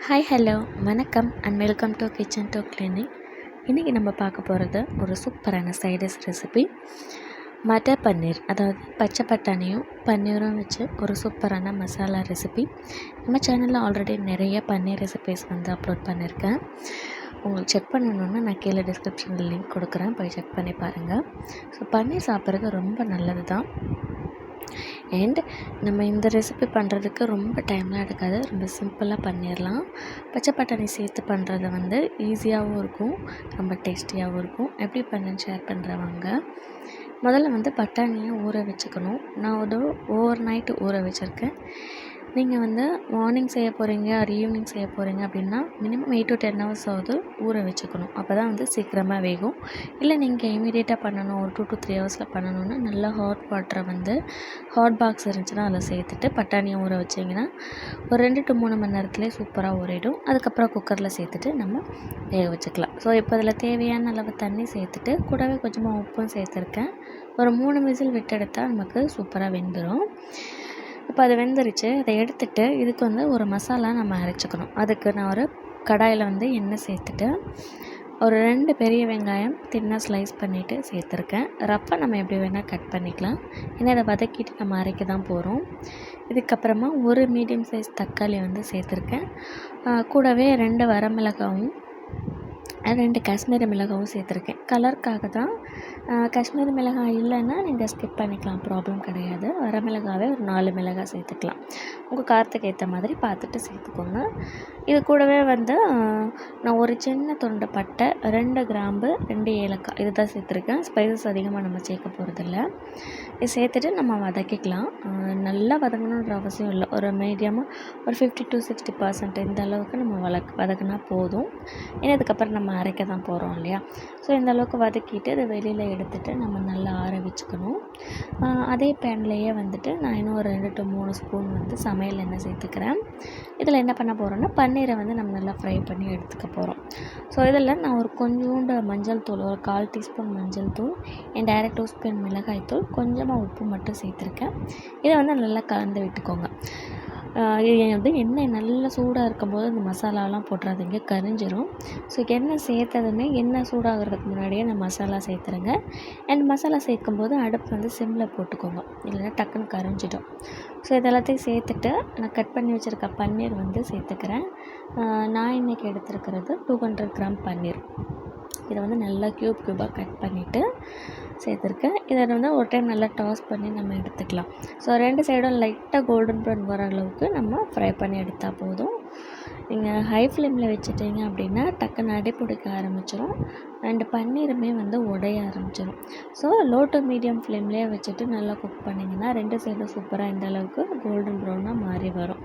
Hi hello வணக்கம் and welcome to kitchen to cleaning. இன்றைக்கி நம்ம பார்க்க போகிறது ஒரு சூப்பரான சைடிஷ் ரெசிபி மட்டர் பன்னீர். அதாவது பச்சை பட்டாணியும் பன்னீரும் வச்சு ஒரு சூப்பரான மசாலா ரெசிபி. நம்ம சேனலில் ஆல்ரெடி நிறைய பன்னீர் ரெசிபிஸ் அப்லோட் பண்ணியிருக்கேன். உங்களுக்கு செக் பண்ணணுன்னா நான் கீழே டிஸ்கிரிப்ஷனில் லிங்க் கொடுக்குறேன், போய் செக் பண்ணி பாருங்கள். ஸோ பன்னீர் சாப்பிட்றது ரொம்ப நல்லது தான். அண்ட் நம்ம இந்த ரெசிபி பண்ணுறதுக்கு ரொம்ப டைம்லாம் எடுக்காது, ரொம்ப சிம்பிளாக பண்ணிடலாம். பச்சை பட்டாணி சேர்த்து பண்ணுறது ஈஸியாகவும் இருக்கும், ரொம்ப டேஸ்டியாகவும் இருக்கும். எப்படி பண்ணுன்னு ஷேர் பண்ணுறவங்க. முதல்ல பட்டாணியை ஊற வச்சுக்கணும். நான் ஓவர் நைட்டு ஊற வச்சுருக்கேன். நீங்கள் மார்னிங் செய்ய போகிறீங்க ஆர் ஈவினிங் செய்ய போகிறீங்க அப்படின்னா மினிமம் 8 to 10 hours ஆகுது ஊற வச்சுக்கணும். அப்போ தான் சீக்கிரமாக வேகும். இல்லை நீங்கள் இமீடியட்டாக பண்ணணும், ஒரு 2 to 3 hours பண்ணணுன்னா நல்லா ஹாட் வாட்டரை ஹாட் பாக்ஸ் இருந்துச்சுன்னா அதில் சேர்த்துட்டு பட்டாணியை ஊற வச்சிங்கன்னா ஒரு 2 to 3 மணி நேரத்துலேயே சூப்பராக ஊறிடும். அதுக்கப்புறம் குக்கரில் சேர்த்துட்டு நம்ம வேக வச்சுக்கலாம். ஸோ இப்போ அதில் தேவையான அளவு தண்ணி சேர்த்துட்டு கூடவே கொஞ்சமாக உப்பும் சேர்த்துருக்கேன். ஒரு 3 விசில் விட்டு எடுத்தால் நமக்கு சூப்பராக வெந்துடும். இப்போ அது வெந்துருச்சு. அதை எடுத்துகிட்டு இதுக்கு ஒரு மசாலா நம்ம அரைச்சிக்கணும். அதுக்கு நான் ஒரு கடாயில் எண்ணெய் சேர்த்துட்டு ஒரு 2 பெரிய வெங்காயம் தின்னாக ஸ்லைஸ் பண்ணிவிட்டு சேர்த்துருக்கேன். ரஃப்பாக நம்ம எப்படி வேணால் கட் பண்ணிக்கலாம், ஏன்னா அதை வதக்கிட்டு நம்ம அரைக்க தான் போகிறோம். இதுக்கப்புறமா ஒரு மீடியம் சைஸ் தக்காளி சேர்த்துருக்கேன். கூடவே 2 வரமிளகாவும் 2 காஷ்மீரி மிளகாவும் சேர்த்துருக்கேன். கலருக்காக தான். காஷ்மீரி மிளகாய் இல்லைன்னா நீங்கள் ஸ்கிப் பண்ணிக்கலாம், ப்ராப்ளம் கிடையாது. வரமிளகாவே ஒரு 4 மிளகாய் சேர்த்துக்கலாம். உங்கள் காரத்துக்கு ஏற்ற மாதிரி பார்த்துட்டு சேர்த்துக்கோங்க. இது கூடவே நான் ஒரு சின்ன துண்டு பட்டை, 2 கிராம்பு, 2 ஏலக்காய் இது தான் சேர்த்துருக்கேன். ஸ்பைசஸ் அதிகமாக நம்ம சேர்க்க போகிறதில்ல. இது சேர்த்துட்டு நம்ம வதக்கிக்கலாம். நல்லா வதங்கணுன்ற அவசியம் இல்லை, ஒரு மீடியமாக ஒரு 50 to 60% இந்த அளவுக்கு நம்ம வதக்கினா போதும். ஏன்னா இதுக்கப்புறம் நம்ம அரைக்க தான் போகிறோம் இல்லையா. ஸோ இந்த அளவுக்கு வதக்கிட்டு இதை வெளியில் எடுத்துகிட்டு நம்ம நல்லா ஆற வச்சுக்கணும். அதே பேன்லேயே நான் இன்னும் ஒரு 2 to 3 ஸ்பூன் சமையல் எண்ணெய் சேர்த்துக்கிறேன். இதில் என்ன பண்ண போகிறோன்னா பன்னீரை நம்ம நல்லா ஃப்ரை பண்ணி எடுத்துக்க போகிறோம். ஸோ இதில் நான் ஒரு கொஞ்சோண்டு மஞ்சள் தூள், ஒரு 1/4 டீஸ்பூன் மஞ்சள் தூள் அண்ட் 1/2 டீஸ்பூன் மிளகாய் தூள், கொஞ்சமாக உப்பு மட்டும் சேர்த்துருக்கேன். இதை நல்லா கலந்து விட்டுக்கோங்க. இது எண்ணெய் நல்லா சூடாக இருக்கும்போது இந்த மசாலாலாம் போட்டுறாதீங்க, கரிஞ்சிரும். ஸோ எண்ணெய் சேர்த்ததுமே எண்ணெய் சூடாகிறதுக்கு முன்னாடியே நான் மசாலா சேர்த்துருங்க. அண்ட் மசாலா சேர்க்கும்போது அடுப்பு சிம்மில் போட்டுக்கோங்க, இல்லைன்னா டக்குன்னு கரிஞ்சிடும். ஸோ இதெல்லாத்தையும் சேர்த்துட்டு நான் கட் பண்ணி வச்சுருக்க பன்னீர் சேர்த்துக்கிறேன். நான் இன்றைக்கி எடுத்துருக்கிறது 200 கிராம் பன்னீர். இதை நல்லா க்யூபாக கட் பண்ணிவிட்டு சேர்த்துருக்கேன். இதை ஒரு டைம் நல்லா டாஸ் பண்ணி நம்ம எடுத்துக்கலாம். ஸோ 2 சைடும் லைட்டாக கோல்டன் ப்ரௌன் வர அளவுக்கு நம்ம ஃப்ரை பண்ணி எடுத்தால் போதும். நீங்கள் ஹை ஃப்ளேமில் வச்சுட்டிங்க அப்படின்னா டக்குன்னு அடி பிடிக்க ஆரம்பிச்சிடும் அண்டு பன்னீருமே உடைய ஆரம்பிச்சிடும். ஸோ லோ டு மீடியம் ஃப்ளேம்லேயே வச்சுட்டு நல்லா குக் பண்ணிங்கன்னா 2 சைடும் சூப்பராக இந்த அளவுக்கு கோல்டன் ப்ரௌனாக மாறி வரும்.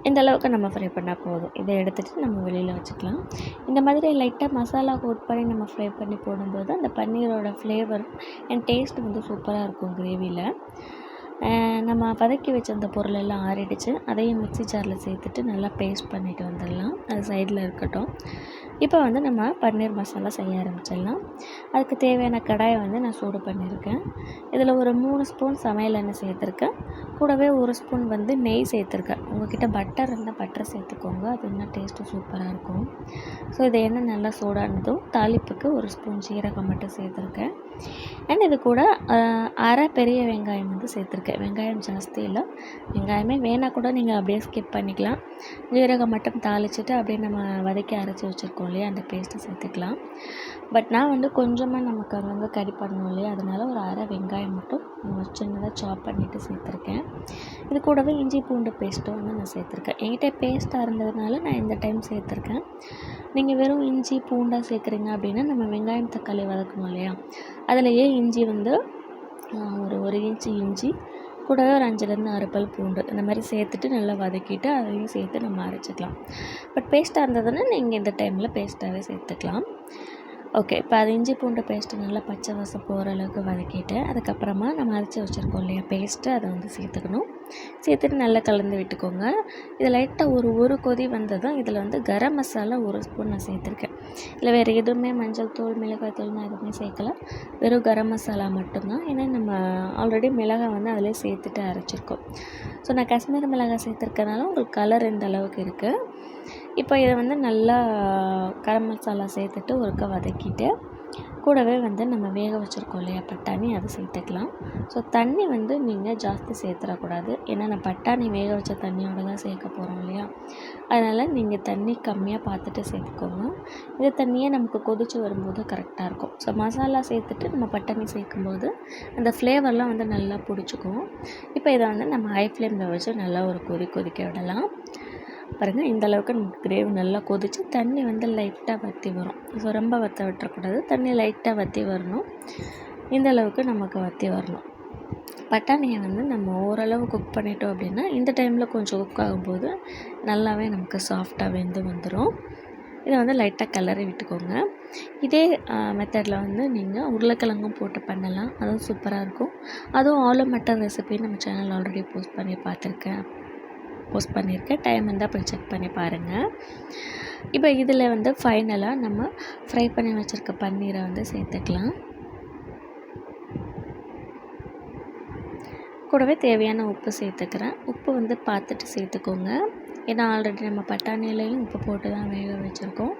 இந்த அளவுக்கு நம்ம ஃப்ரை பண்ணால் போதும். இதை எடுத்துகிட்டு நம்ம வெளியில் வச்சுக்கலாம். இந்த மாதிரி லைட்டாக மசாலா கோட் பண்ணி நம்ம ஃப்ரை பண்ணி போடும்போது அந்த பன்னீரோட ஃப்ளேவர் அண்ட் டேஸ்ட் சூப்பராக இருக்கும் கிரேவியில். நம்ம வதக்கி வச்சிருந்த பொருள் எல்லாம் ஆறிடுச்சு. அதையும் மிக்ஸி ஜாரில் சேர்த்துட்டு நல்லா பேஸ்ட் பண்ணிவிட்டு வந்துடலாம். அது சைடில் இருக்கட்டும். இப்போ நம்ம பன்னீர் மசாலா செய்ய ஆரம்பிச்சிடலாம். அதுக்கு தேவையான கடாயை நான் சூடு பண்ணியிருக்கேன். இதில் ஒரு 3 ஸ்பூன் சமையல் எண்ணெய் சேர்த்துருக்கேன். கூடவே 1 ஸ்பூன் நெய் சேர்த்துருக்கேன். உங்கள்கிட்ட பட்டர் இருந்தால் பட்டர் சேர்த்துக்கோங்க, அது இன்னும் டேஸ்ட்டு சூப்பராக இருக்கும். ஸோ இது எண்ணெய் நல்லா சூடானதும் தாளிப்புக்கு 1 ஸ்பூன் ஜீரகம் மட்டும் சேர்த்துருக்கேன். அண்ட் இது கூட அரை பெரிய வெங்காயம் சேர்த்துருக்கேன். வெங்காயம் ஜாஸ்தி இல்லை, வெங்காயமே வேணால் கூட நீங்கள் அப்படியே ஸ்கிப் பண்ணிக்கலாம். ஜீரகம் மட்டும் தாளிச்சிட்டு அப்படியே நம்ம வதக்கி அரைச்சி வச்சுருக்கோம் இல்லையா, அந்த பேஸ்ட்டை சேர்த்துக்கலாம். பட் நான் கொஞ்சமாக நமக்கு அங்கங்கே கறி பண்ணணும் இல்லையா, அதனால் ஒரு அரை வெங்காயம் மட்டும் சின்னதாக சாப் பண்ணிவிட்டு சேர்த்துருக்கேன். இது கூடவே இஞ்சி பூண்டு பேஸ்ட்டும் நான் சேர்த்துருக்கேன். என்கிட்ட பேஸ்ட்டாக இருந்ததுனால நான் இந்த டைம் சேர்த்துருக்கேன். நீங்கள் வெறும் இஞ்சி பூண்டாக சேர்க்குறீங்க அப்படின்னா நம்ம வெங்காயம் தக்காளி வதக்கணும் இல்லையா, அதிலையே இஞ்சி ஒரு 1 இன்ச்சு இஞ்சி, கூடவே ஒரு 5லேருந்து 6 பல் பூண்டு இந்த மாதிரி சேர்த்துட்டு நல்லா வதக்கிட்டு அதையும் சேர்த்து நம்ம அரைச்சிக்கலாம். பட் பேஸ்ட்டாக இருந்ததுன்னா நீங்கள் இந்த டைமில் பேஸ்ட்டாகவே சேர்த்துக்கலாம். ஓகே, இப்போ அது இஞ்சி பூண்டு பேஸ்ட்டு நல்லா பச்சை வாசம் போகிற அளவுக்கு வதக்கிட்டு அதுக்கப்புறமா நம்ம அரைச்சி வச்சுருக்கோம் இல்லையா பேஸ்ட்டு, அதை சேர்த்துக்கணும். சேர்த்துட்டு நல்லா கலந்து விட்டுக்கோங்க. இது லைட்டாக ஒரு கொதி வந்ததும் இதில் வந்து கரம் மசாலா 1 ஸ்பூன் நான் சேர்த்துருக்கேன். இதில் வேறு எதுவுமே மஞ்சள் தூள், மிளகாய் தூள் நான் எதுவுமே சேர்க்கல. வெறும் கரம் மசாலா மட்டும்தான். ஏன்னா நம்ம ஆல்ரெடி மிளகாய் வந்து அதிலே சேர்த்துட்டு அரைச்சிருக்கோம். ஸோ நான் காஷ்மீரி மிளகாய் சேர்த்துருக்கனால உங்களுக்கு கலர் இந்த அளவுக்கு இருக்குது. இப்போ இதை வந்து நல்லா கரம் மசாலா சேர்த்துட்டு ஒருக்கா வதக்கிட்டு கூடவே வந்து நம்ம வேக வச்சுருக்கோம் இல்லையா பட்டாணி, அதை சேர்த்துக்கலாம். ஸோ தண்ணி வந்து நீங்கள் ஜாஸ்தி சேர்த்துடக்கூடாது. ஏன்னா நான் பட்டாணி வேக வச்ச தண்ணியோடு தான் சேர்க்க போகிறோம் இல்லையா, அதனால் நீங்கள் தண்ணி கம்மியாக பார்த்துட்டு சேர்த்துக்கோங்க. இந்த தண்ணியே நமக்கு கொதித்து வரும்போது கரெக்டாக இருக்கும். ஸோ மசாலா சேர்த்துட்டு நம்ம பட்டாணி சேர்க்கும்போது அந்த ஃப்ளேவர்லாம் வந்து நல்லா பிடிச்சிக்கும். இப்போ இதை வந்து நம்ம ஹை ஃப்ளேமில் வச்சு நல்லா ஒரு கொதிக்க விடலாம். பாருங்கள், இந்த அளவுக்கு நமக்கு கிரேவி நல்லா கொதித்து தண்ணி வந்து லைட்டாக வற்றி வரும். ஸோ ரொம்ப வற்ற விட்டுறக்கூடாது, தண்ணி லைட்டாக வற்றி வரணும். இந்த அளவுக்கு நமக்கு வற்றி வரணும். பட்டாணியை வந்து நம்ம ஓரளவு குக் பண்ணிட்டோம் அப்படின்னா இந்த டைமில் கொஞ்சம் குக் ஆகும்போது நல்லாவே நமக்கு சாஃப்டாக வெந்து வந்துடும். இதை வந்து லைட்டாக கிளறி விட்டுக்கோங்க. இதே மெத்தடில் வந்து நீங்கள் உருளைக்கிழங்கும் போட்டு பண்ணலாம், அதுவும் சூப்பராக இருக்கும். அதுவும் ஆலு மட்டர் ரெசிபி நம்ம சேனல் ஆல்ரெடி போஸ்ட் பண்ணியிருக்கேன். டைம் இருந்தால் போய் செக் பண்ணி பாருங்கள். இப்போ இதில் வந்து ஃபைனலாக நம்ம ஃப்ரை பண்ணி வச்சுருக்க பன்னீரை வந்து சேர்த்துக்கலாம். கூடவே தேவையான உப்பு சேர்த்துக்கிறேன். உப்பு வந்து பார்த்துட்டு சேர்த்துக்கோங்க. ஏன்னா ஆல்ரெடி நம்ம பட்டாணிலையும் உப்பு போட்டு தான் வேக வச்சுருக்கோம்.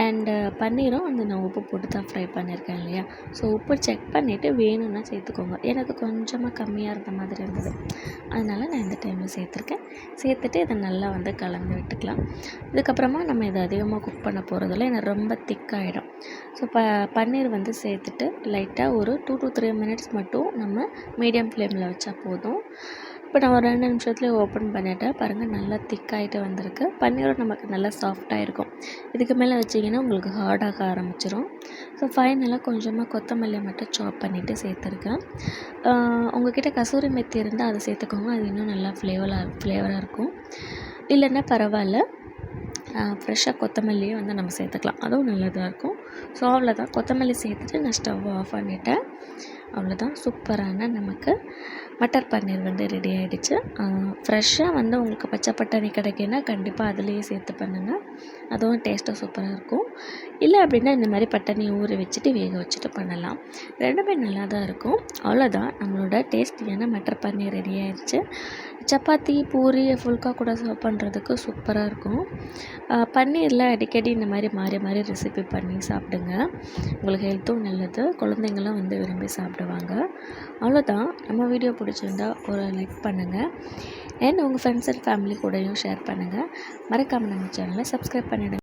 அண்டு பன்னீரும் வந்து நான் உப்பு போட்டு தான் ஃப்ரை பண்ணியிருக்கேன் இல்லையா. ஸோ உப்பு செக் பண்ணிவிட்டு வேணும்னா சேர்த்துக்கோங்க. எனக்கு கொஞ்சமாக கம்மியாக இருந்த மாதிரி இருந்தது, அதனால் நான் இந்த டைமில் சேர்த்துட்டு இதை நல்லா வந்து கலந்து விட்டுக்கலாம். இதுக்கப்புறமா நம்ம இதை அதிகமாக குக் பண்ண போகிறதில்ல, ஏன்னா ரொம்ப திக்காகிடும். ஸோ பன்னீர் வந்து சேர்த்துட்டு லைட்டாக ஒரு 2 to 3 மினிட்ஸ் மட்டும் நம்ம மீடியம் ஃப்ளேமில் வச்சா போதும். இப்போ நான் ஒரு 2 நிமிஷத்துலேயே ஓப்பன் பண்ணிவிட்டேன். பாருங்கள், நல்லா திக்காகிட்டு வந்திருக்கு. பன்னீரும் நமக்கு நல்லா சாஃப்டாக இருக்கும். இதுக்கு மேலே வச்சிங்கன்னா உங்களுக்கு ஹார்டாக ஆரம்பிச்சிடும். ஸோ ஃபைனலாக கொஞ்சமாக கொத்தமல்லி மட்டும் சாப் பண்ணிவிட்டு சேர்த்துருக்கேன். உங்கள்கிட்ட கசூரி மெத்தி இருந்தால் அதை சேர்த்துக்கோங்க, அது இன்னும் நல்லா ஃப்ளேவராக இருக்கும். இல்லைன்னா பரவாயில்ல, ஃப்ரெஷ்ஷாக கொத்தமல்லியே வந்து நம்ம சேர்த்துக்கலாம், அதுவும் நல்லதாக இருக்கும். ஸோ அவ்வளோதான், கொத்தமல்லி சேர்த்துட்டு நான் ஸ்டவ் ஆஃப் பண்ணிவிட்டேன். அவ்வளோதான், சூப்பரான நமக்கு மட்டர் பன்னீர் வந்து ரெடி ஆகிடுச்சு. ஃப்ரெஷ்ஷாக வந்து உங்களுக்கு பச்சை பட்டாணி கிடைக்குன்னா கண்டிப்பாக அதுலேயே சேர்த்து பண்ணுங்கள், அதுவும் டேஸ்ட்டாக சூப்பராக இருக்கும். இல்லை அப்படின்னா இந்த மாதிரி பட்டாணி ஊற வச்சுட்டு வேக வச்சுட்டு பண்ணலாம், ரெண்டுமே நல்லா தான் இருக்கும். அவ்வளோதான், நம்மளோட டேஸ்டியான மட்டர் பன்னீர் ரெடி ஆகிடுச்சு. சப்பாத்தி, பூரி, ஃபுல்கா கூட சர்வ் பண்ணுறதுக்கு சூப்பராக இருக்கும். பன்னீரில் அடிக்கடி இந்த மாதிரி மாறி ரெசிபி பண்ணி சாப்பிடுங்க, உங்களுக்கு ஹெல்த்தும் நல்லது, குழந்தைங்களும் வந்து விரும்பி சாப்பிடுவாங்க. அவ்வளோதான், நம்ம வீடியோ பிடிச்சிருந்தா ஒரு லைக் பண்ணுங்கள், அண்ட் உங்கள் ஃப்ரெண்ட்ஸ் அண்ட் ஃபேமிலி கூடயும் ஷேர் பண்ணுங்கள். மறக்காமல் நம்ம சேனலை சப்ஸ்கிரைப் பண்ணிவிடுங்க.